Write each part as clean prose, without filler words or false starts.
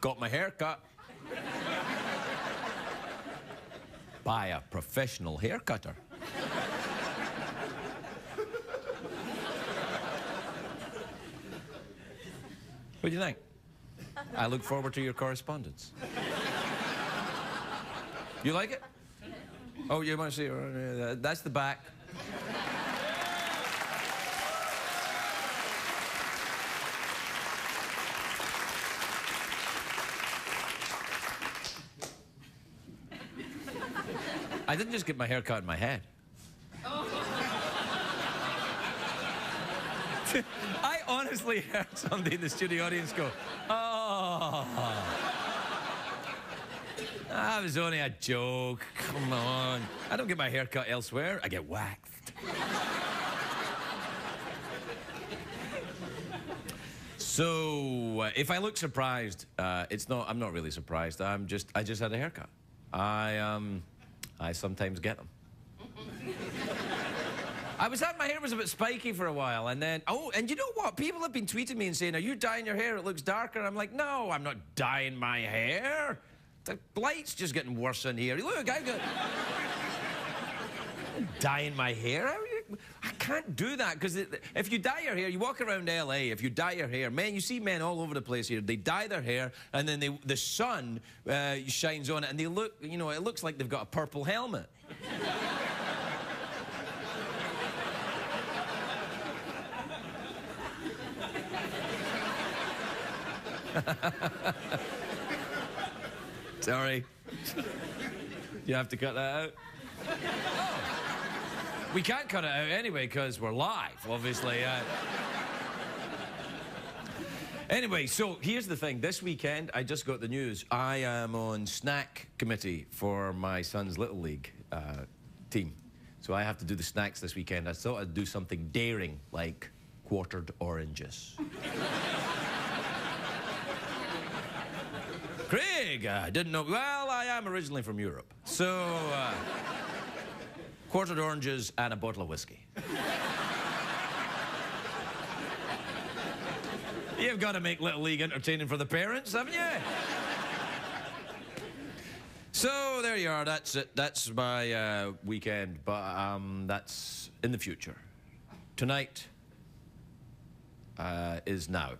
got my hair cut by a professional hair cutter. What do you think? I look forward to your correspondence. You like it? Oh, you want to see it? That's the back. I didn't just get my hair cut in my head. I honestly heard somebody in the studio audience go, "Oh, that was only a joke. Come on. I don't get my hair cut elsewhere. I get waxed." So, if I look surprised, I'm not really surprised. I just had a haircut. I sometimes get them. My hair was a bit spiky for a while, and then, and you know what? People have been tweeting me and saying, "Are you dyeing your hair? It looks darker." I'm like, no, I'm not dyeing my hair. The light's just getting worse in here. Look, I'm dyeing my hair. I can't do that, because if you dye your hair, you walk around LA, if you dye your hair, man, you see men all over the place here, they dye their hair, and then the sun shines on it, and they look, you know, it looks like they've got a purple helmet. Sorry. You have to cut that out? We can't cut it out anyway, because we're live, obviously. Anyway, so here's the thing. This weekend, I just got the news. I am on snack committee for my son's Little League team. So I have to do the snacks this weekend. I thought I'd do something daring, like quartered oranges. Craig, I didn't know. Well, I am originally from Europe. So, quartered oranges and a bottle of whiskey. You've got to make Little League entertaining for the parents, haven't you? So, there you are. That's it. That's my weekend. But that's in the future. Tonight is now.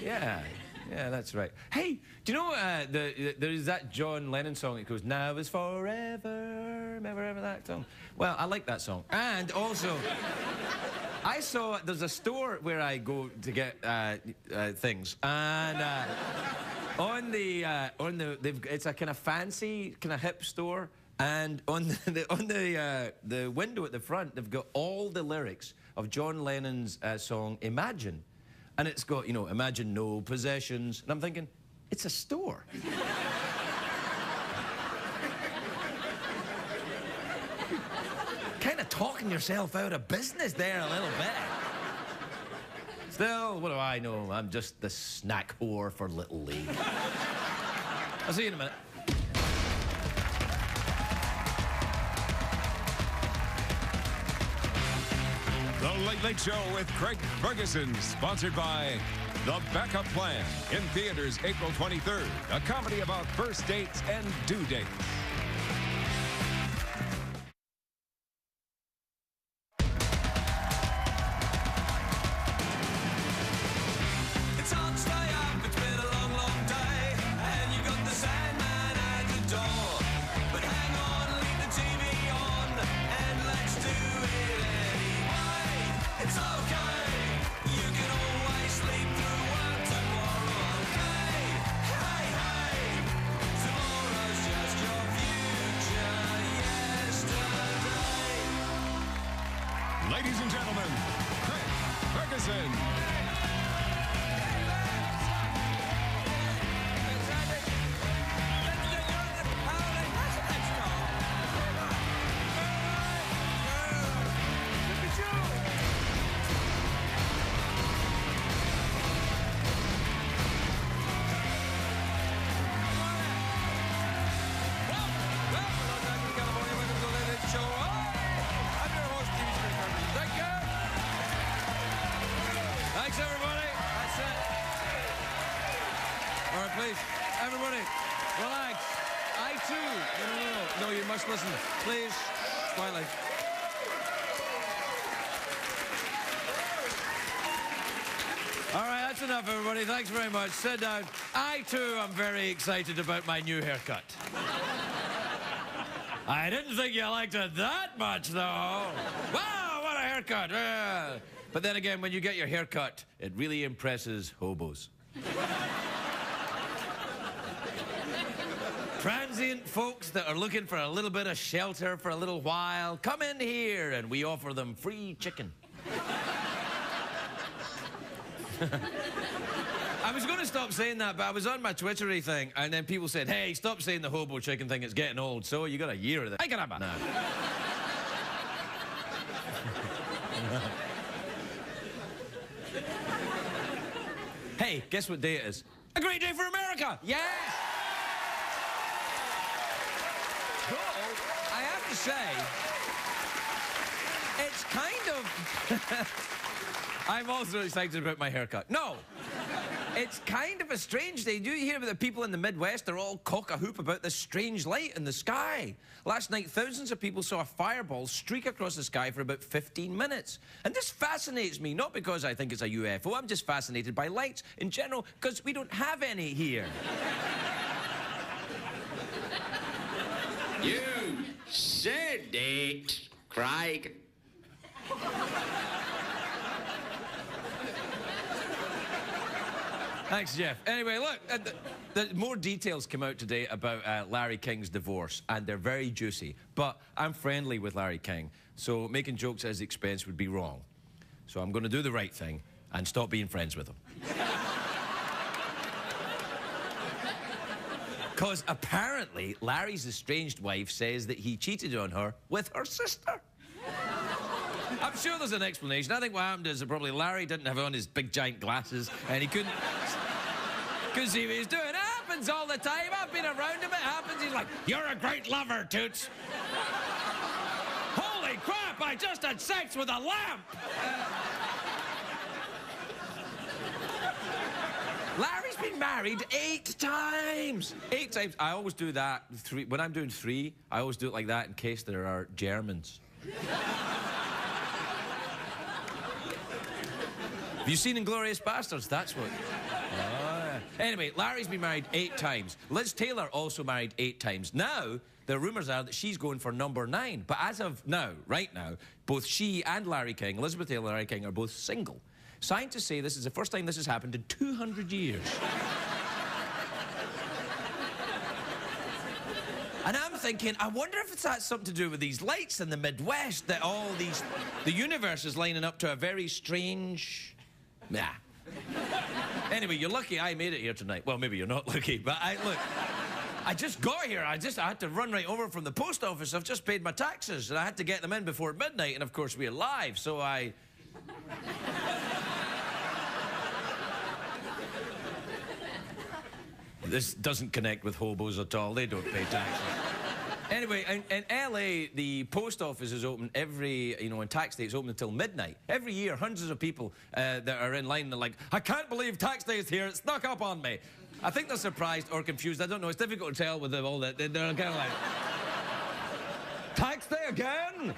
Yeah, that's right. Hey, do you know there's that John Lennon song? It goes, "Now is forever, never ever," that song. Well, I like that song. And also, I saw there's a store where I go to get things, and it's a kind of fancy, kind of hip store, and on the window at the front, they've got all the lyrics of John Lennon's song "Imagine." And it's got, you know, "Imagine no possessions." And I'm thinking, it's a store. Kind of talking yourself out of business there a little bit. Still, what do I know? I'm just the snack whore for Little League. I'll see you in a minute. The Late Late Show with Craig Ferguson, sponsored by The Backup Plan, in theaters April 23rd. A comedy about first dates and due dates. It's hard to stay up, it's been a long, long day, and you got the Sandman at the door. But hang on, leave the TV on, and let's do it anyway. It's okay, you can always sleep through work tomorrow, okay? Hey, hey, tomorrow's just your future yesterday. Ladies and gentlemen, Craig Ferguson. Just listen, please. Quietly. All right, that's enough, everybody. Thanks very much. Sit down. I, too, am very excited about my new haircut. I didn't think you liked it that much, though. Wow, what a haircut. But then again, when you get your haircut, it really impresses hobos. Transient folks that are looking for a little bit of shelter for a little while, come in here and we offer them free chicken. I was going to stop saying that, but I was on my Twittery thing, and then people said, hey, stop saying the hobo chicken thing, it's getting old. So you got a year of that. I can have it. No. Hey, guess what day it is? A great day for America! Yes! So, I have to say, it's kind of... I'm also excited about my haircut. No! It's kind of a strange day. Do you hear about the people in the Midwest? They're all cock-a-hoop about this strange light in the sky. Last night, thousands of people saw a fireball streak across the sky for about 15 minutes. And this fascinates me, not because I think it's a UFO. I'm just fascinated by lights in general, because we don't have any here. You said it, Craig. Thanks, Jeff. Anyway, look, the more details come out today about Larry King's divorce, and they're very juicy. But I'm friendly with Larry King, so making jokes at his expense would be wrong. So I'm going to do the right thing and stop being friends with him. Because apparently, Larry's estranged wife says that he cheated on her with her sister. I'm sure there's an explanation. I think what happened is that probably Larry didn't have on his big giant glasses and he couldn't see what he was doing. It happens all the time. I've been around him. It happens. He's like, you're a great lover, Toots. Holy crap, I just had sex with a lamp. Larry's been married 8 times. 8 times. I always do that. When I'm doing 3, I always do it like that in case there are Germans. Have you seen Inglourious Bastards? That's what... Oh, yeah. Anyway, Larry's been married 8 times. Liz Taylor also married 8 times. Now, the rumours are that she's going for number 9. But as of now, right now, both she and Larry King, Elizabeth Taylor and Larry King, are both single. Scientists say this is the first time this has happened in 200 years. And I'm thinking, I wonder if it's had something to do with these lights in the Midwest, that all these... The universe is lining up to a very strange... Nah. Anyway, you're lucky I made it here tonight. Well, maybe you're not lucky, but look, I just got here. I had to run right over from the post office. I've just paid my taxes, and I had to get them in before midnight, and of course we're live, so I... This doesn't connect with hobos at all. They don't pay taxes. Anyway, in LA, the post office is open every, on tax day, it's open until midnight. Every year, hundreds of people that are in line are like, I can't believe tax day is here, it snuck up on me. I think they're surprised or confused. I don't know, it's difficult to tell with all that. They're kind of like, tax day again?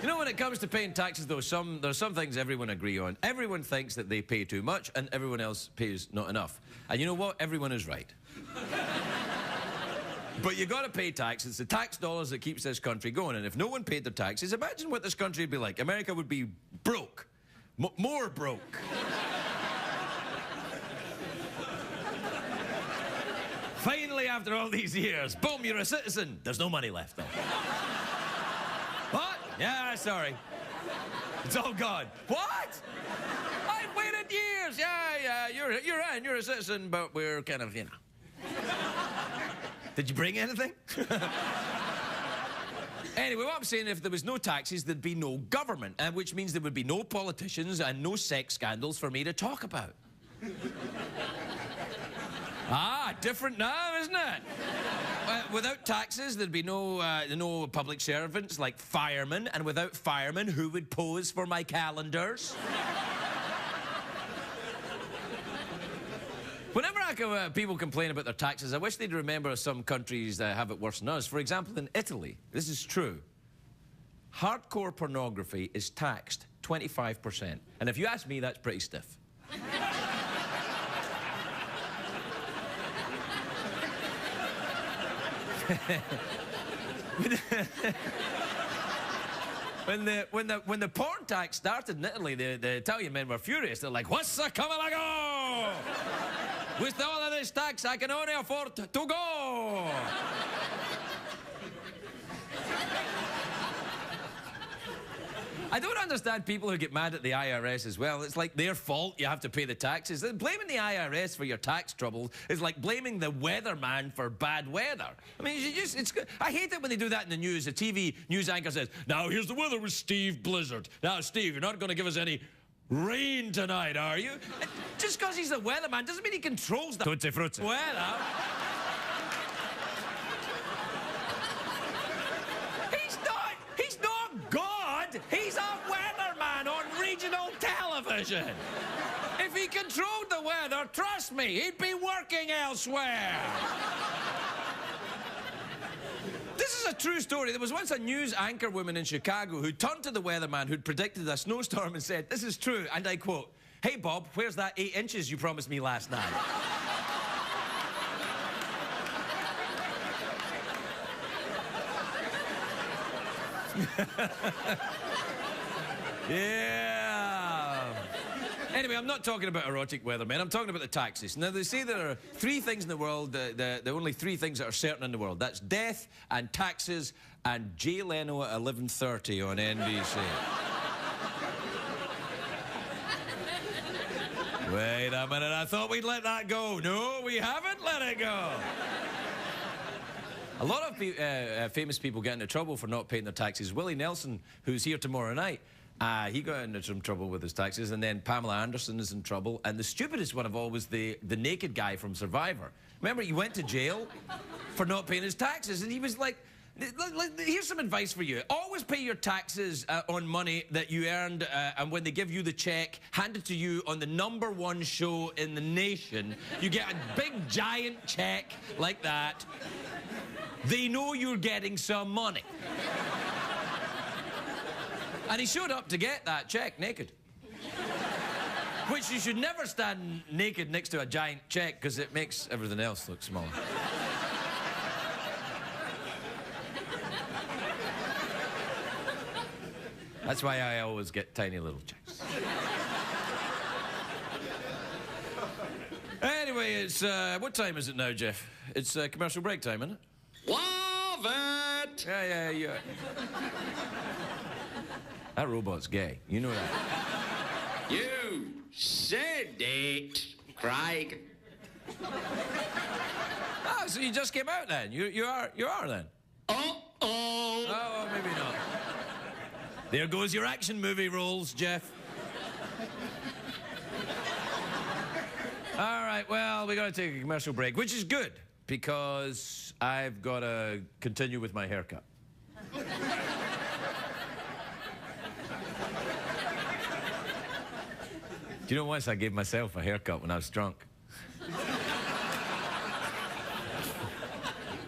You know, when it comes to paying taxes, though, there's some things everyone agree on. Everyone thinks that they pay too much, and everyone else pays not enough. And you know what? Everyone is right. But you got to pay tax. It's the tax dollars that keeps this country going. And if no one paid their taxes, imagine what this country would be like. America would be broke. More broke. Finally, after all these years, boom, you're a citizen. There's no money left, though. What? Yeah, sorry. It's all gone. What? I've waited years. Yeah, you're a citizen, but we're kind of, Did you bring anything? Anyway, what I'm saying, if there was no taxes, there'd be no government, which means there would be no politicians and no sex scandals for me to talk about. Different now, isn't it? Without taxes, there'd be no public servants like firemen, and without firemen, who would pose for my calendars? Whenever people complain about their taxes, I wish they'd remember some countries that have it worse than us. For example, in Italy, this is true. Hardcore pornography is taxed 25%. And if you ask me, that's pretty stiff. When the porn tax started in Italy, the Italian men were furious. They're like, "What's the come and go? With all of this tax, I can only afford to go." I don't understand people who get mad at the IRS as well. It's like their fault you have to pay the taxes. Blaming the IRS for your tax troubles is like blaming the weatherman for bad weather. I mean, it's good. I hate it when they do that in the news. The TV news anchor says, "Now here's the weather with Steve Blizzard. Now, Steve, you're not going to give us any rain tonight, are you?" Just because he's the weatherman doesn't mean he controls the tutti frutti weather. He's not God. He's a weatherman on regional television. If he controlled the weather, trust me, he'd be working elsewhere. This is a true story. There was once a news anchor woman in Chicago who turned to the weatherman who'd predicted a snowstorm and said, "This is true," and I quote, "Hey, Bob, where's that 8 inches you promised me last night?" Yeah. Anyway, I'm not talking about erotic weathermen. I'm talking about the taxes. Now, they say there are 3 things in the world, the only 3 things that are certain in the world. That's death and taxes and Jay Leno at 11:30 on NBC. Wait a minute, I thought we'd let that go. No, we haven't let it go. A lot of famous people get into trouble for not paying their taxes. Willie Nelson, who's here tomorrow night, he got into some trouble with his taxes, and then Pamela Anderson is in trouble. And the stupidest one of all was the naked guy from Survivor. Remember, he went to jail for not paying his taxes, and he was like, here's some advice for you. Always pay your taxes on money that you earned, and when they give you the check, handed to you on the #1 show in the nation, you get a big, giant check like that. They know you're getting some money. And he showed up to get that check naked. Which you should never stand naked next to a giant check because it makes everything else look smaller. That's why I always get tiny little checks. Anyway, it's, what time is it now, Jeff? It's commercial break time, isn't it? Love it! Yeah. That robot's gay. You know that. You said it, Craig. Oh, so you just came out then? You are then? Uh-oh. Oh, well, maybe not. There goes your action movie roles, Jeff. All right, well, we got to take a commercial break, which is good, because I've got to continue with my haircut. Do you know, once I gave myself a haircut when I was drunk?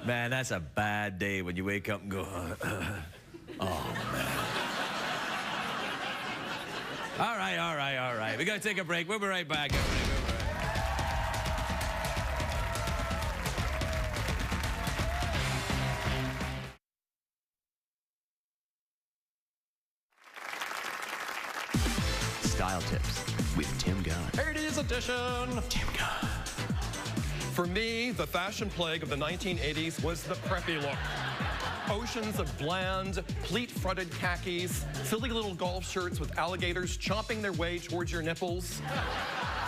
Man, that's a bad day when you wake up and go, oh, man. All right. We got to take a break. We'll be right back. Style Tips with Tim Gunn. 80s edition. Tim Gunn. For me, the fashion plague of the 1980s was the preppy look. Oceans of bland, pleat-fronted khakis, silly little golf shirts with alligators chomping their way towards your nipples.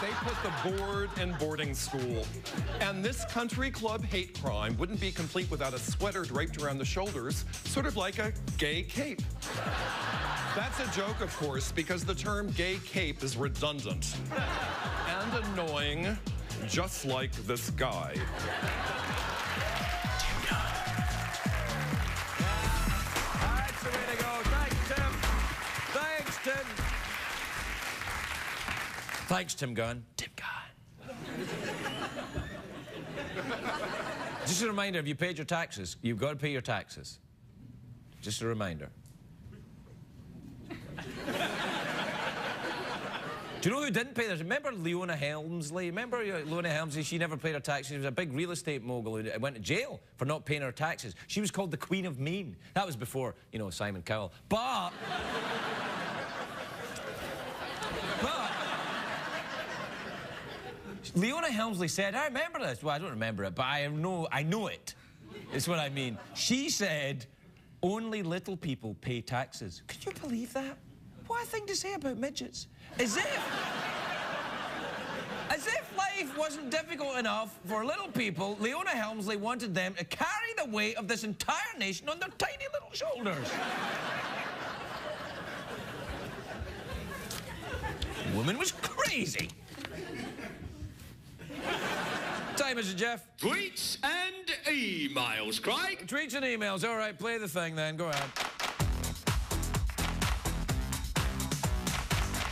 They put the board in boarding school. And this country club hate crime wouldn't be complete without a sweater draped around the shoulders, sort of like a gay cape. That's a joke, of course, because the term gay cape is redundant and annoying, just like this guy. That's the way to go. Thanks, Tim. Thanks, Tim Gunn. Tim Gunn. Just a reminder, if you paid your taxes, you've got to pay your taxes. Just a reminder. Do you know who didn't pay theirs? Remember Leona Helmsley? Remember Leona Helmsley? She never paid her taxes. She was a big real estate mogul who went to jail for not paying her taxes. She was called the Queen of Mean. That was before, you know, Simon Cowell. But Leona Helmsley said, I remember this. Well, I don't remember it, but I know it. It's what I mean. She said, only little people pay taxes. Could you believe that? What a thing to say about midgets. As if life wasn't difficult enough for little people, Leona Helmsley wanted them to carry the weight of this entire nation on their tiny little shoulders. The woman was crazy. Time is it, Jeff? Tweets and emails, Craig. Tweets and emails. All right, play the thing then. Go ahead.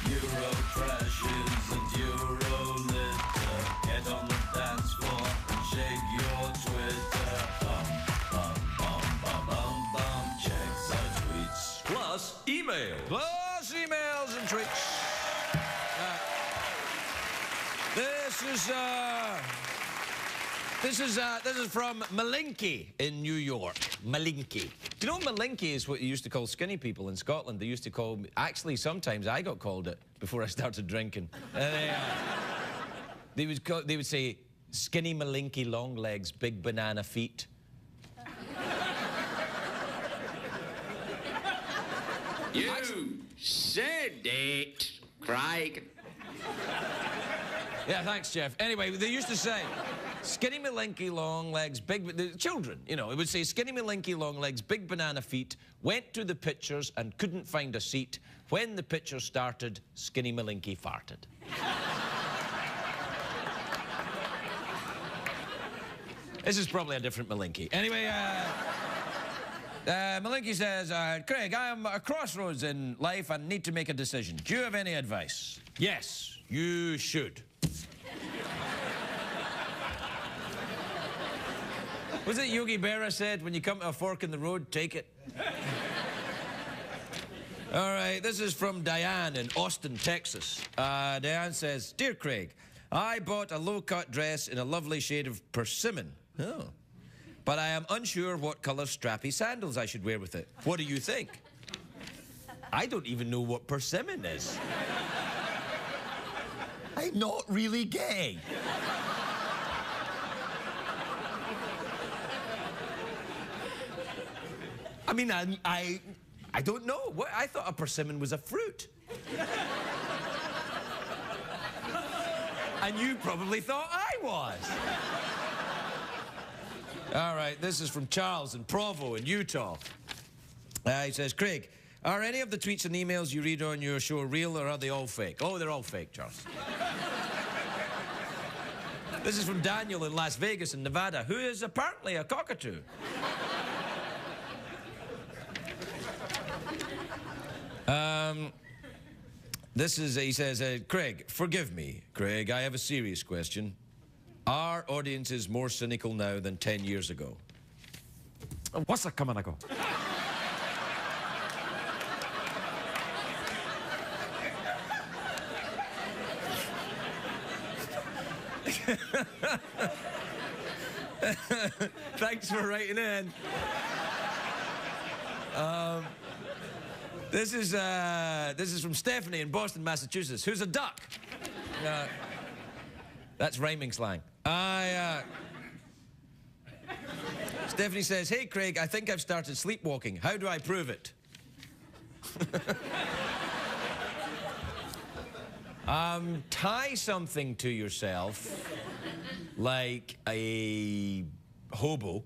Euro crashes and Euro litter. Get on the dance floor and shake your Twitter. Bum. Check the tweets. Plus email. Plus emails and tweets. This is from Malinky in New York. Malinky. Do you know Malinky is what you used to call skinny people in Scotland? They used to call me, actually sometimes I got called it before I started drinking. They would say skinny Malinky, long legs, big banana feet. You said it, Craig. Yeah, thanks, Jeff. Anyway, they used to say, skinny Malinky, long legs, the children, you know, it would say, skinny Malinky, long legs, big banana feet, went to the pictures and couldn't find a seat. When the picture started, skinny Malinky farted. This is probably a different Malinky. Anyway, Malinky says, Craig, I am at a crossroads in life and need to make a decision. Do you have any advice? Yes, you should. Was it Yogi Berra said, when you come to a fork in the road, take it? All right, this is from Diane in Austin, Texas. Diane says, Dear Craig, I bought a low-cut dress in a lovely shade of persimmon. Oh. But I am unsure what colour strappy sandals I should wear with it. What do you think? I don't even know what persimmon is. I'm not really gay. I mean, I don't know. What, I thought a persimmon was a fruit. And you probably thought I was. All right, this is from Charles in Provo in Utah. He says, Craig, are any of the tweets and emails you read on your show real or are they all fake? Oh, they're all fake, Charles. This is from Daniel in Las Vegas in Nevada, who is apparently a cockatoo. He says, Craig, forgive me, Craig, I have a serious question. Are audiences more cynical now than 10 years ago? What's that coming ago? Thanks for writing in. This is from Stephanie in Boston, Massachusetts, who's a duck. That's rhyming slang. Stephanie says, hey, Craig, I think I've started sleepwalking. How do I prove it? Tie something to yourself, like a hobo.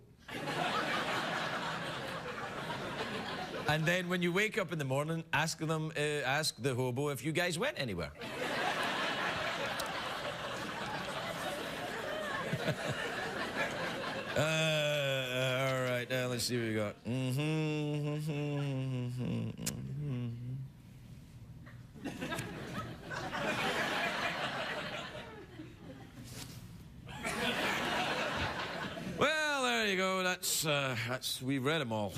And then when you wake up in the morning, ask the hobo if you guys went anywhere. All right, now let's see what we got. Well, that's we read them all.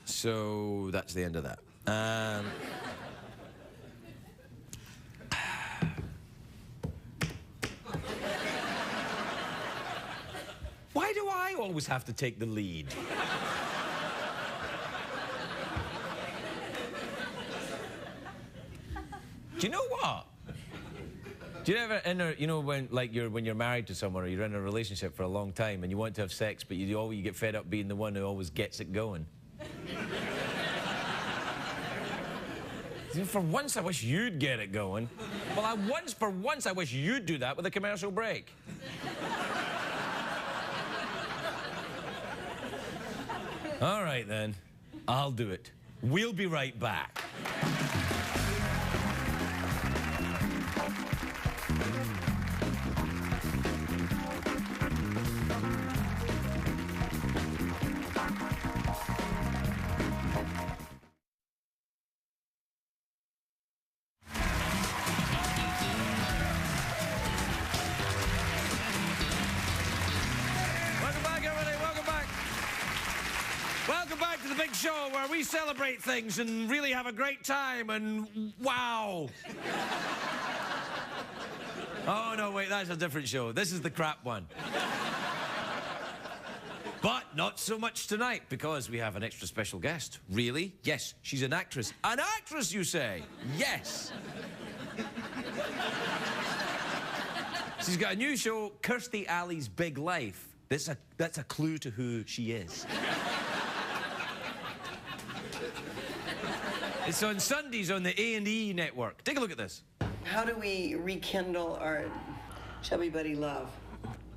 So that's the end of that. Why do I always have to take the lead? Do you know what? Do you ever when you're married to someone or you're in a relationship for a long time and you want to have sex, but you get fed up being the one who always gets it going? For once, I wish you'd get it going. Well, for once, I wish you'd do that with a commercial break. All right, then. I'll do it. We'll be right back. Welcome back to the big show where we celebrate things and really have a great time and wow. Oh, no, wait, that's a different show. This is the crap one. But not so much tonight because we have an extra special guest. Really? Yes, she's an actress. An actress, you say? Yes. She's got a new show, Kirstie Alley's Big Life. That's a clue to who she is. It's on Sundays on the A&E network. Take a look at this. How do we rekindle our chubby buddy love?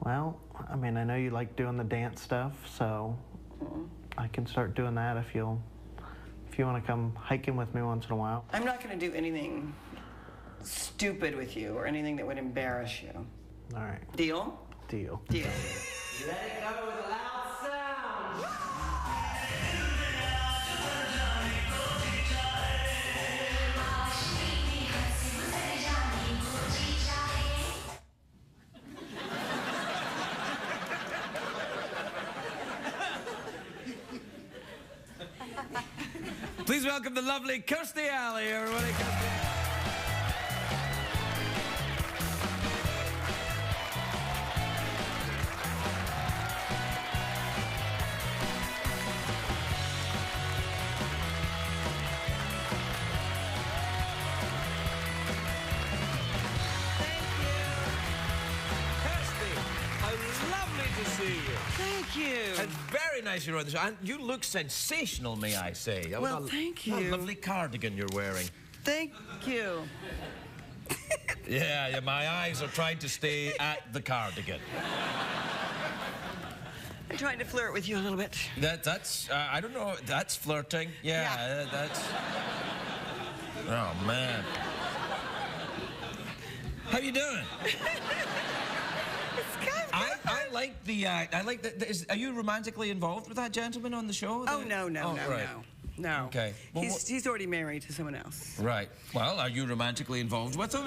Well, I mean, I know you like doing the dance stuff, so I can start doing that if you want to come hiking with me once in a while. I'm not going to do anything stupid with you or anything that would embarrass you. All right. Deal? Deal. Deal. Let it go with a loud sound. Please welcome the lovely Kirstie Alley, everybody. Thank you. It's very nice you're on the show. And you look sensational, may I say. Well, thank you. What a lovely cardigan you're wearing. Thank you. Yeah, my eyes are trying to stay at the cardigan. I'm trying to flirt with you a little bit. That's I don't know, that's flirting. Yeah. That's... Oh, man. How you doing? I like the, are you romantically involved with that gentleman on the show? Oh, no. No. Okay. Well, he's already married to someone else. Right. Well, are you romantically involved with him?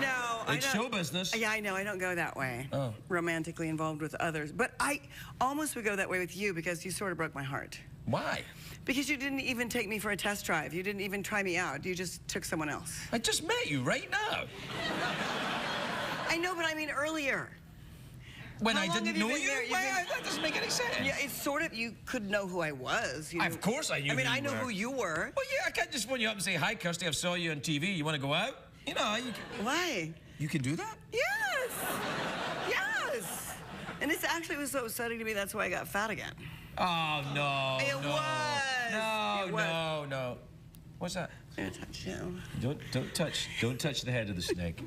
No. It's show business. Yeah, I know. I don't go that way. Oh. Romantically involved with others. But I almost would go that way with you because you sort of broke my heart. Why? Because you didn't even take me for a test drive. You didn't even try me out. You just took someone else. I just met you right now. I know, but I mean earlier. When How I long didn't have you know been you? there? Well, that doesn't make any sense. Yeah, it's sort of, you could know who I was. You Of course I knew I mean, who I you know were. who you were. Well, yeah, I can't just phone you up and say, hi, Kirstie, I saw you on TV. You want to go out? You know, Why? you can do that? Yes. Yes. And it actually was so upsetting to me, that's why I got fat again. Oh, no, It no. was. No, It was. no. What's that? I'm gonna touch you. Don't touch the head of the snake.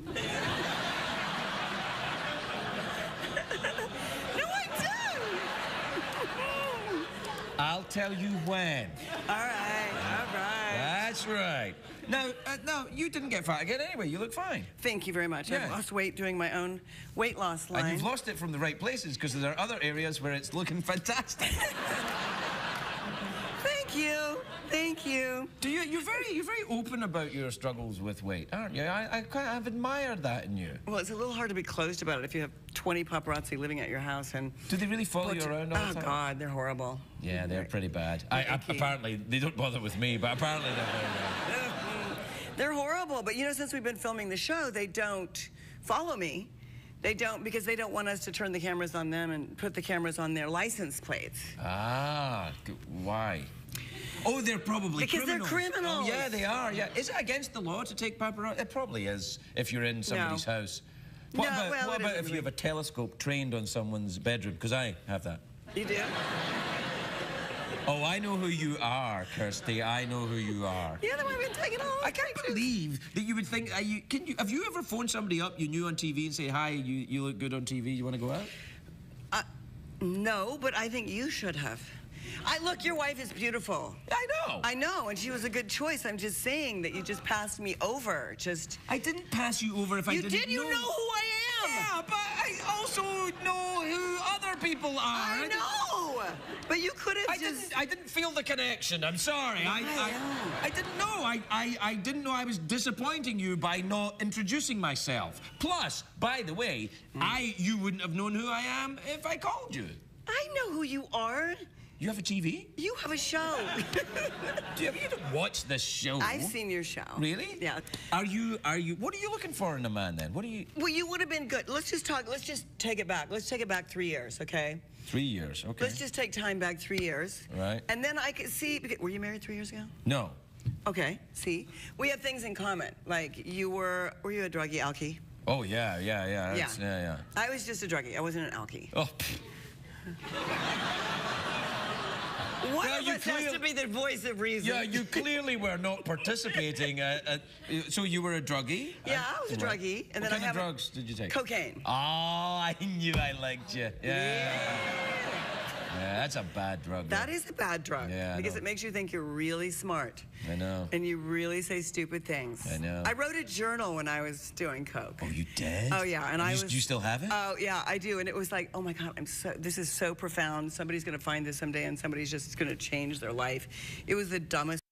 I'll tell you when. All right. That's right. Now, no, you didn't get fat again anyway. You look fine. Thank you very much. Yeah. I've lost weight doing my own weight loss line. And you've lost it from the right places because there are other areas where it's looking fantastic. Thank you. Thank you. You're very open about your struggles with weight, aren't you? I've admired that in you. Well, it's a little hard to be closed about it if you have 20 paparazzi living at your house and... Do they really follow you around all the time? Oh, God, they're horrible. Yeah, they're pretty bad. Apparently, they don't bother with me, but apparently they're very bad. They're horrible, but you know, since we've been filming the show, they don't follow me. They don't, because they don't want us to turn the cameras on them and put the cameras on their license plates. Ah, why? Oh, they're probably because criminals. They're criminals. Oh, yeah, they are, yeah. Is it against the law to take paparazzi? It probably is, if you're in somebody's house. What about if you have a telescope trained on someone's bedroom? Because I have that. You do? Oh, I know who you are, Kirstie. I know who you are. Yeah, the one we've been taking all. I can't believe that you would think. Have you ever phoned somebody up you knew on TV and say, "Hi, you look good on TV. You want to go out?" No, but I think you should have. Look, your wife is beautiful. I know. I know, and she was a good choice. I'm just saying that you just passed me over. I didn't pass you over if I didn't know. You know who I am. Yeah, but I also know who other people are. I know. But you could have I didn't feel the connection. I'm sorry. I didn't know. I didn't know I was disappointing you by not introducing myself. Plus, by the way, you wouldn't have known who I am if I called you. I know who you are. You have a TV? You have a show. Have you watched this show? I've seen your show. Really? Yeah. What are you looking for in a man then? Well, you would have been good. Let's just take it back. Let's take it back 3 years, okay? 3 years, okay. Let's just take time back 3 years. Right. And then I could see, were you married 3 years ago? No. Okay, see? We have things in common. Like, were you a druggie, alkie? Oh, yeah. Yeah. I was just a druggie. I wasn't an alkie. Oh. One of us has to be the voice of reason. Yeah, you clearly were not participating. So you were a druggie? Yeah, I was a druggie. And what kind of drugs did you take? Cocaine. Oh, I knew I liked you. Yeah. Yeah, that's a bad drug. That is a bad drug. Yeah, because it makes you think you're really smart. I know. And you really say stupid things. I know. I wrote a journal when I was doing coke. Oh, you did? Oh, yeah. And do you still have it? Oh, yeah, I do. And it was like, oh my God, this is so profound. Somebody's going to find this someday and somebody's just going to change their life. It was the dumbest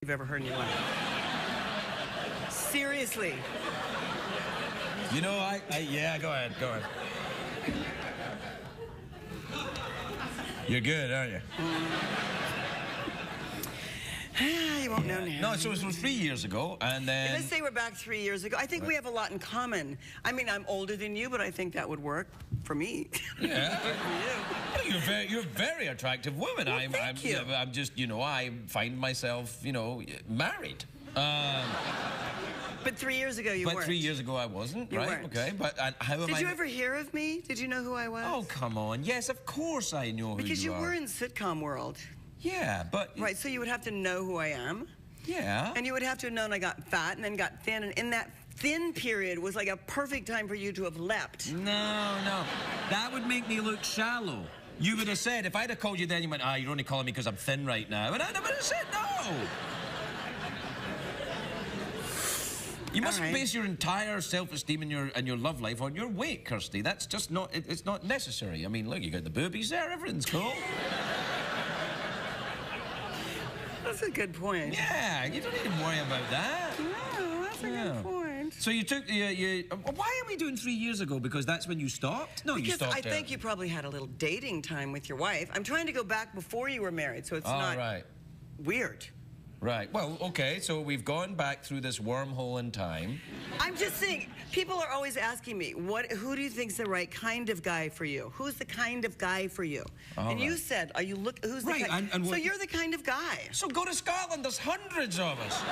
you've ever heard in your life. Seriously. You know, yeah, go ahead. You're good, aren't you? You won't know now. No, so it was 3 years ago, and then... Let's say we're back 3 years ago. I think we have a lot in common. I mean, I'm older than you, but I think that would work for me. Yeah. You're a very attractive woman. Well, thank you. I'm just, I find myself, married. But 3 years ago you weren't. But 3 years ago I wasn't, you right? Weren't. Okay, but how am I... Did you ever hear of me? Did you know who I was? Oh, come on. Yes, of course I know who you are. Because you were in sitcom world. Yeah, but... Right, so you would have to know who I am. Yeah. And you would have to have known I got fat and then got thin, and in that thin period was like a perfect time for you to have leapt. No. That would make me look shallow. You would have said, if I'd have called you then, you went, you're only calling me because I'm thin right now. And I would have said no. You mustn't base your entire self-esteem and your love life on your weight, Kirstie. That's just not, it's not necessary. I mean, look, you got the boobies there, everything's cool. That's a good point. Yeah, you don't need to worry about that. No, that's a good point. So you took, why are we doing 3 years ago? Because that's when you stopped? No, because you stopped. I think you probably had a little dating time with your wife. I'm trying to go back before you were married, so it's not weird. Right. Well, okay, so we've gone back through this wormhole in time. I'm just saying, people are always asking me, who do you think's the right kind of guy for you? Who's the kind of guy for you? You said, who's the kind? So you're the kind of guy. So go to Scotland, there's hundreds of us.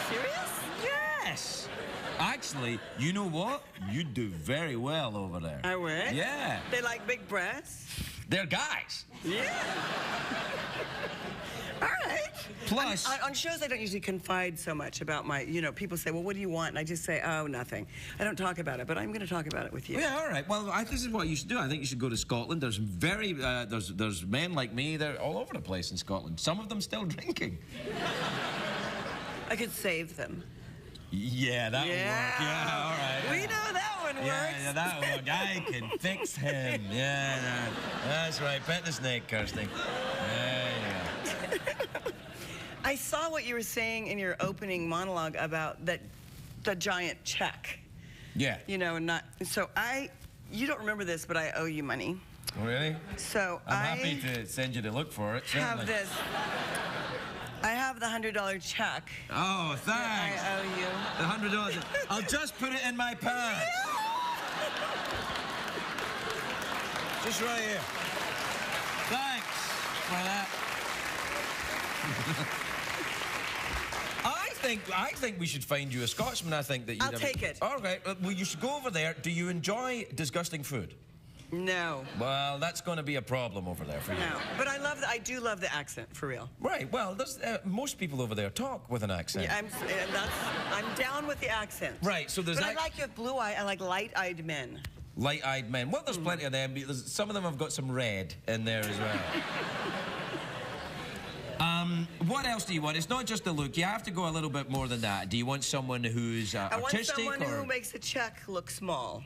Serious? Yes. Actually, you know what? You'd do very well over there. I would? Yeah. They like big breasts? They're guys. Yeah. All right. Plus... On shows, I don't usually confide so much about my, people say, well, what do you want? And I just say, oh, nothing. I don't talk about it, but I'm going to talk about it with you. Yeah, all right. Well, this is what you should do. I think you should go to Scotland. There's there's men like me. They're all over the place in Scotland. Some of them still drinking. I could save them. Yeah, that would work. Yeah, all right. We know that one works. Yeah, that would work. I can fix him. Yeah, that's right. Pet the snake, Kirstie. There you go. I saw what you were saying in your opening monologue about the giant check. Yeah. So you don't remember this, but I owe you money. Really? So I'm happy to send you to look for it. have Certainly. this. I have the $100 check. Oh, thanks. I owe you. The $100. I'll just put it in my pants. Just right here. Thanks for that. I think we should find you a Scotsman. I think that you. I'll take it. All right. Well, you should go over there. Do you enjoy disgusting food? No. Well, that's going to be a problem over there for you. No. But I do love the accent, for real. Right. Well, most people over there talk with an accent. Yeah, I'm down with the accent. Right. So there's. But I like you with blue eye. I like light-eyed men. Light-eyed men. Well, there's plenty of them. Some of them have got some red in there as well. What else do you want? It's not just the look. You have to go a little bit more than that. Do you want someone who's artistic? I want someone who makes the check look small.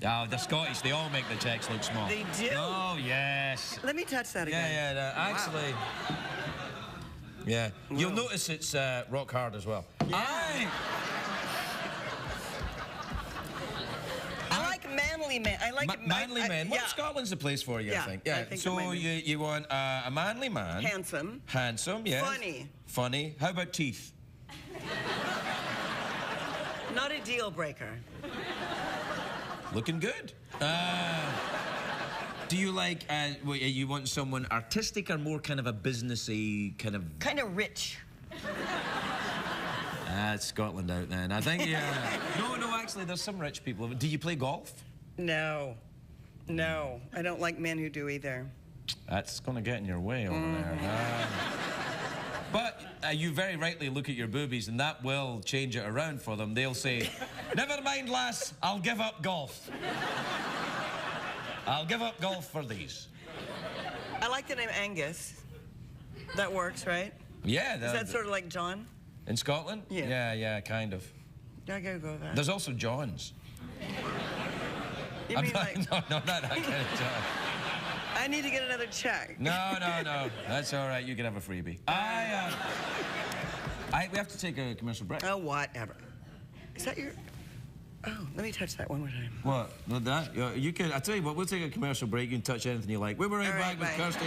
Oh, the Scottish, they all make the checks look small. They do? Oh, yes. Let me touch that again. Yeah, actually. Yeah. Whoa. You'll notice it's rock hard as well. Yeah. I like manly men. I like manly men. Well, yeah. Scotland's the place for you, Yeah, I think. Yeah. I think so you want a manly man. Handsome. Handsome, yes. Funny. Funny. How about teeth? Not a deal breaker. Looking good. Do you like, you want someone artistic or more kind of a businessy kind of... Kind of rich. It's Scotland out then. I think, yeah. No, actually, there's some rich people. Do you play golf? No. No. I don't like men who do either. That's going to get in your way over there. But you very rightly look at your boobies, and that will change it around for them. They'll say, never mind, lass, I'll give up golf. I'll give up golf for these. I like the name Angus. That works, right? Yeah. Is that sort of like John? In Scotland? Yeah. Yeah, kind of. I gotta go with that. There's also Johns. You mean like... No, not that kind of John. I need to get another check. No. That's all right. You can have a freebie. We have to take a commercial break. Oh, whatever. Is that your... Oh, let me touch that one more time. What? Not that? You can... I tell you what, we'll take a commercial break. You can touch anything you like. We'll be right back with Kirstie.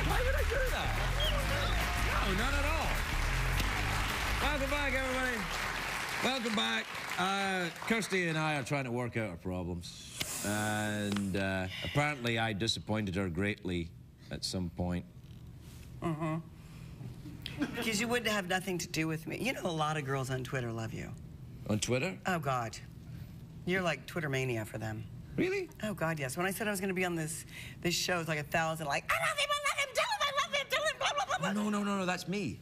Why would I do that? No, not at all. Welcome back, everybody. Welcome back. Kirstie and I are trying to work out our problems. And apparently I disappointed her greatly at some point. Mm-hmm. Because you wouldn't have nothing to do with me. You know, a lot of girls on Twitter love you. On Twitter? Oh, God. You're like Twitter mania for them. Really? Oh, God, yes. When I said I was going to be on this show, it's like 1,000, like, I love him, tell him, I love him, tell him, blah, blah, blah, blah. No, that's me.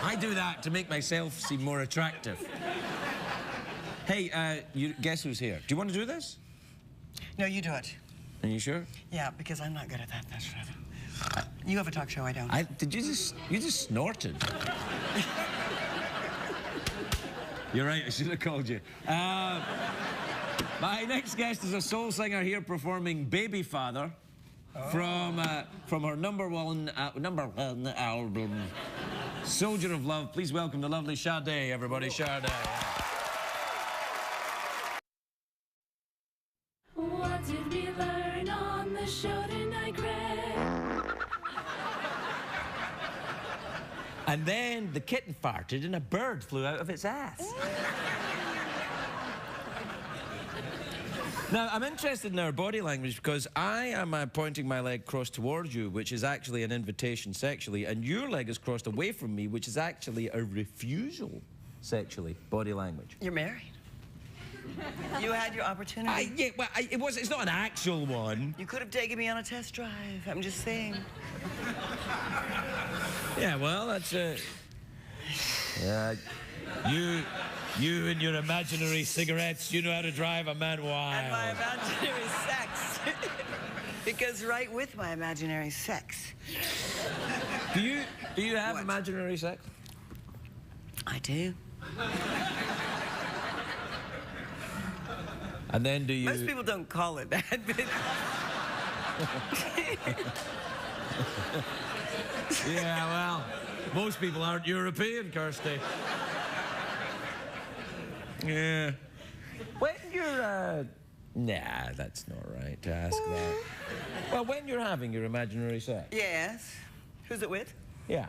I do that to make myself seem more attractive. Hey, guess who's here? Do you want to do this? No, you do it. Are you sure? Yeah, because I'm not good at that. That's right. You have a talk show, I don't. You just snorted. You're right, I should have called you. My next guest is a soul singer here performing Baby Father from her number one album, Soldier of Love. Please welcome the lovely Sade, everybody. Sade. What did we learn on the show tonight, Greg? And then the kitten farted and a bird flew out of its ass. Now, I'm interested in our body language because I am pointing my leg cross towards you, which is actually an invitation sexually, and your leg is crossed away from me, which is actually a refusal sexually, body language. You're married. You had your opportunity. It's not an actual one. You could have taken me on a test drive. I'm just saying. Yeah, well, that's you and your imaginary cigarettes, you know how to drive a man wild. And my imaginary sex. Because right with my imaginary sex. Do you have imaginary sex? I do. And then do you... Most people don't call it that. Yeah, well, most people aren't European, Kirstie. Yeah. When you're, nah, that's not right to ask that. Well, when you're having your imaginary sex. Yes. Who's it with? Yeah.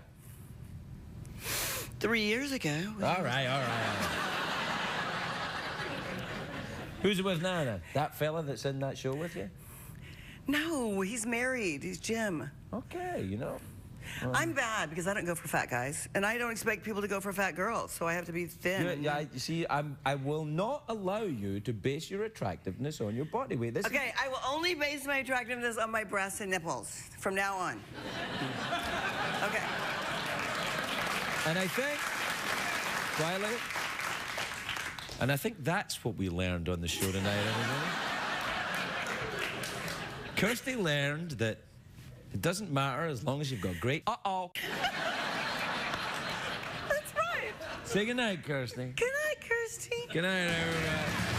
3 years ago. All right. Who's it with now, then? That fella that's in that show with you? No, he's married. He's Jim. Okay, you know. I'm bad because I don't go for fat guys, and I don't expect people to go for fat girls, so I have to be thin. Yeah, you see, I will not allow you to base your attractiveness on your body weight. Okay, I will only base my attractiveness on my breasts and nipples from now on. Okay. And I think, Twilight, and I think that's what we learned on the show tonight, everybody. Kirstie learned that it doesn't matter as long as you've got great... Uh-oh. That's right. Say goodnight, Kirstie. Good night, Kirstie. Good night, everybody.